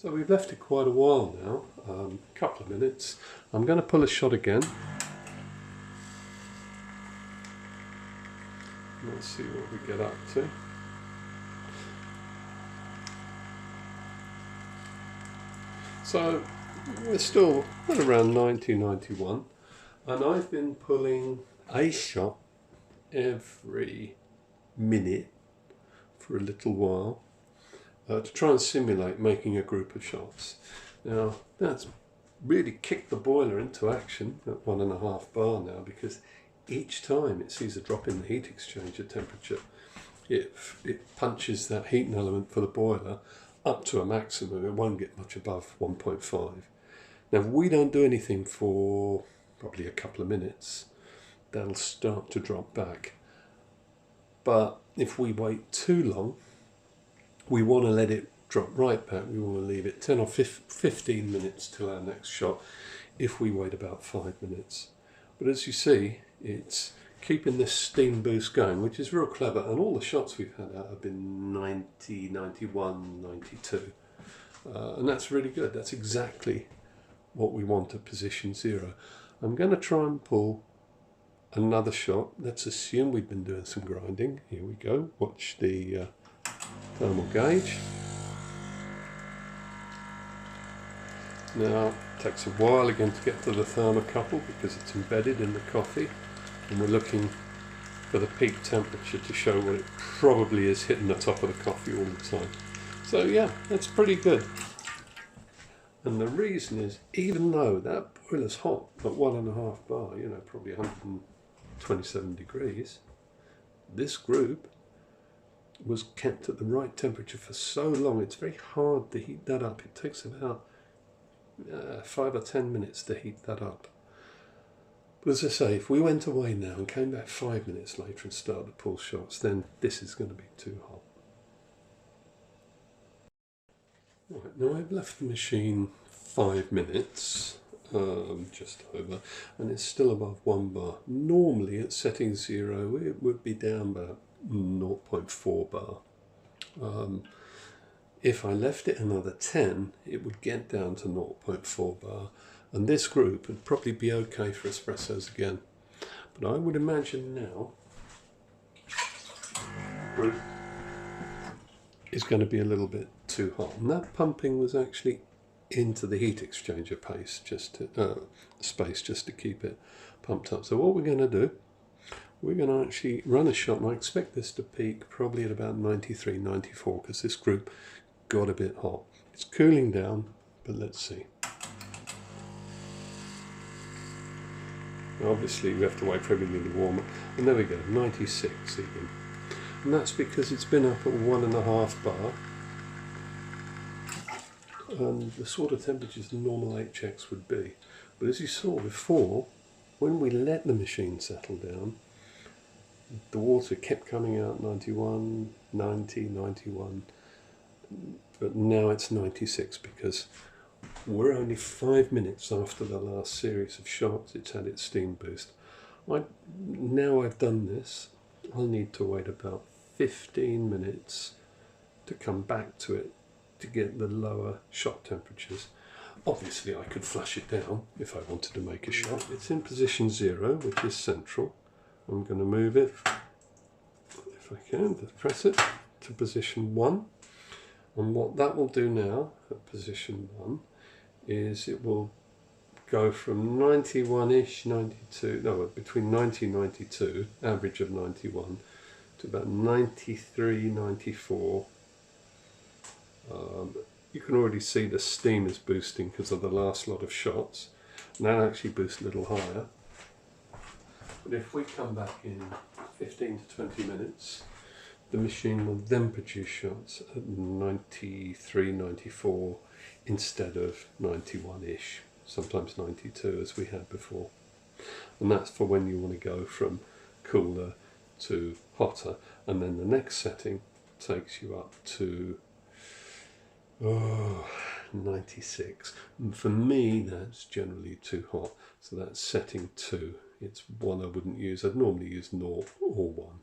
So we've left it quite a while now, a couple of minutes. I'm going to pull a shot again. Let's see what we get up to. So we're still at around 90, 91, and I've been pulling a shot every minute for a little while to try and simulate making a group of shots. Now that's really kicked the boiler into action at 1.5 bar now, because each time it sees a drop in the heat exchanger temperature, it punches that heating element for the boiler up to a maximum. It won't get much above 1.5. Now if we don't do anything for probably a couple of minutes, that'll start to drop back. But if we wait too long, we want to let it drop right back. We want to leave it 10 or 15 minutes till our next shot if we wait about 5 minutes. But as you see, it's keeping this steam boost going, which is real clever, and all the shots we've had out have been 90, 91, 92. And that's really good. That's exactly what we want at position 0. I'm going to try and pull another shot. Let's assume we've been doing some grinding. Here we go. Watch the thermal gauge. Now, it takes a while again to get to the thermocouple because it's embedded in the coffee, and we're looking for the peak temperature to show what it probably is hitting the top of the coffee all the time. So yeah, that's pretty good. And the reason is, even though that boiler's hot at 1.5 bar, you know, probably 127 degrees, this group was kept at the right temperature for so long. It's very hard to heat that up. It takes about 5 or 10 minutes to heat that up. But as I say, if we went away now and came back 5 minutes later and started to pull shots, then this is going to be too hot. Right, now I've left the machine 5 minutes, just over, and it's still above 1 bar. Normally at setting 0 it would be down about 0.4 bar. If I left it another 10, it would get down to 0.4 bar, and this group would probably be okay for espressos again. But I would imagine now the group is going to be a little bit too hot, and that pumping was actually into the heat exchanger paste, space, just to keep it pumped up. So what we're going to do, we're going to actually run a shot, and I expect this to peak probably at about 93, 94, because this group got a bit hot. It's cooling down, but let's see. Obviously we have to wait for everything to warm up, and there we go, 96 even. And that's because it's been up at 1.5 bar, and the sort of temperatures the normal HX would be. But as you saw before, when we let the machine settle down, the water kept coming out 91, 90, 91, but now it's 96 because we're only 5 minutes after the last series of shots. It's had its steam boost. Now I've done this, I'll need to wait about 15 minutes to come back to it to get the lower shot temperatures. Obviously I could flush it down if I wanted to make a shot. It's in position 0, which is central. I'm going to move it, if I can, to press it to position 1. And what that will do now at position 1 is it will go from 91-ish, 92, no, between 90 and 92, average of 91, to about 93, 94. You can already see the steam is boosting because of the last lot of shots. And that actually boosts a little higher. But if we come back in 15 to 20 minutes, the machine will then produce shots at 93, 94 instead of 91-ish, sometimes 92 as we had before. And that's for when you want to go from cooler to hotter. And then the next setting takes you up to 96. And for me, that's generally too hot. So that's setting 2. It's one I wouldn't use. I'd normally use 0 or 1.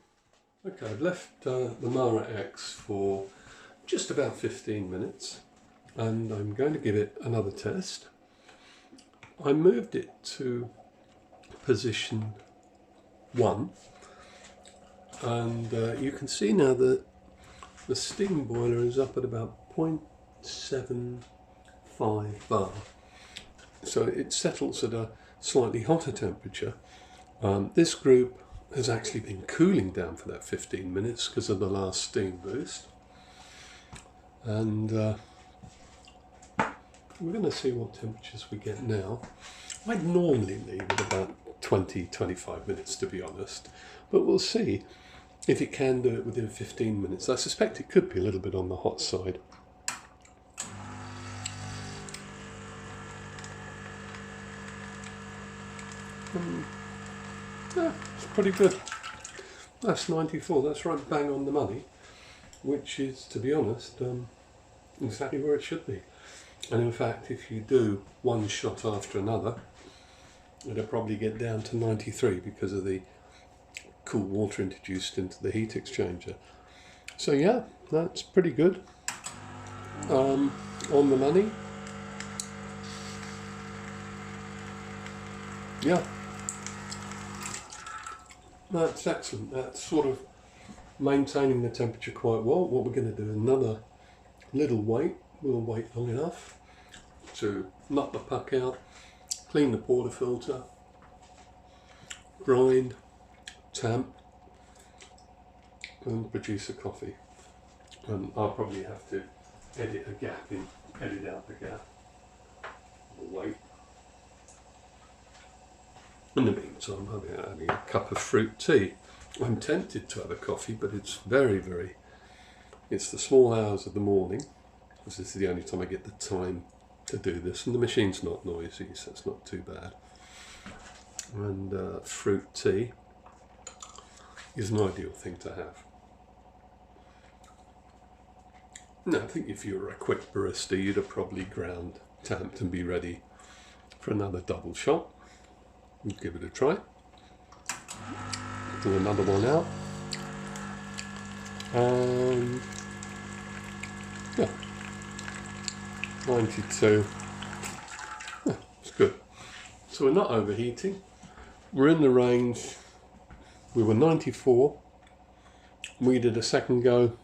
Okay, I've left the MaraX for just about 15 minutes. and I'm going to give it another test. I moved it to position 1, and you can see now that the steam boiler is up at about 0.75 bar. So it settles at a slightly hotter temperature. This group has actually been cooling down for that 15 minutes because of the last steam boost. And we're going to see what temperatures we get now. I'd normally leave it about 20-25 minutes, to be honest, but we'll see if it can do it within 15 minutes. I suspect it could be a little bit on the hot side. Yeah, it's pretty good. That's 94, that's right bang on the money, which is, to be honest, exactly where it should be. And in fact, if you do one shot after another, it'll probably get down to 93 because of the cool water introduced into the heat exchanger. So yeah, that's pretty good. On the money. Yeah. That's excellent. That's sort of maintaining the temperature quite well. What we're going to do, another little wait. We'll wait long enough to knock the puck out, clean the portafilter, grind, tamp, and produce a coffee. And I'll probably have to edit out the gap. We'll wait. In the meantime, I'll be having a cup of fruit tea. I'm tempted to have a coffee, but it's it's the small hours of the morning, because this is the only time I get the time to do this, and the machine's not noisy, so it's not too bad. And fruit tea is an ideal thing to have. Now, I think if you were a quick barista, you'd have probably ground, tamped, and be ready for another double shot. We'll give it a try. Do another one out. And yeah, 92. Yeah, it's good. So we're not overheating. We're in the range. We were 94. We did a second go,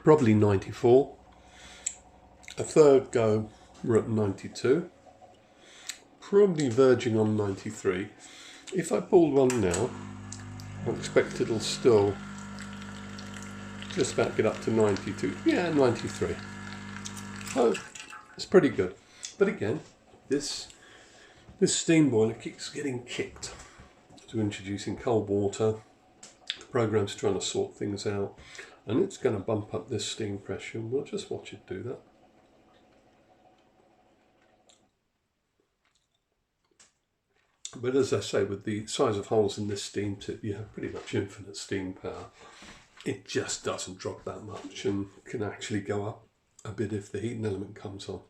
probably 94. A third go, we're at 92. Probably verging on 93. If I pulled one now, I expect it'll still just about get up to 92. Yeah, 93. Oh, it's pretty good. But again, this steam boiler keeps getting kicked to introducing cold water. The program's trying to sort things out, and it's going to bump up this steam pressure, and we'll just watch it do that. But as I say, with the size of holes in this steam tip, you have pretty much infinite steam power. It just doesn't drop that much and can actually go up a bit if the heating element comes on.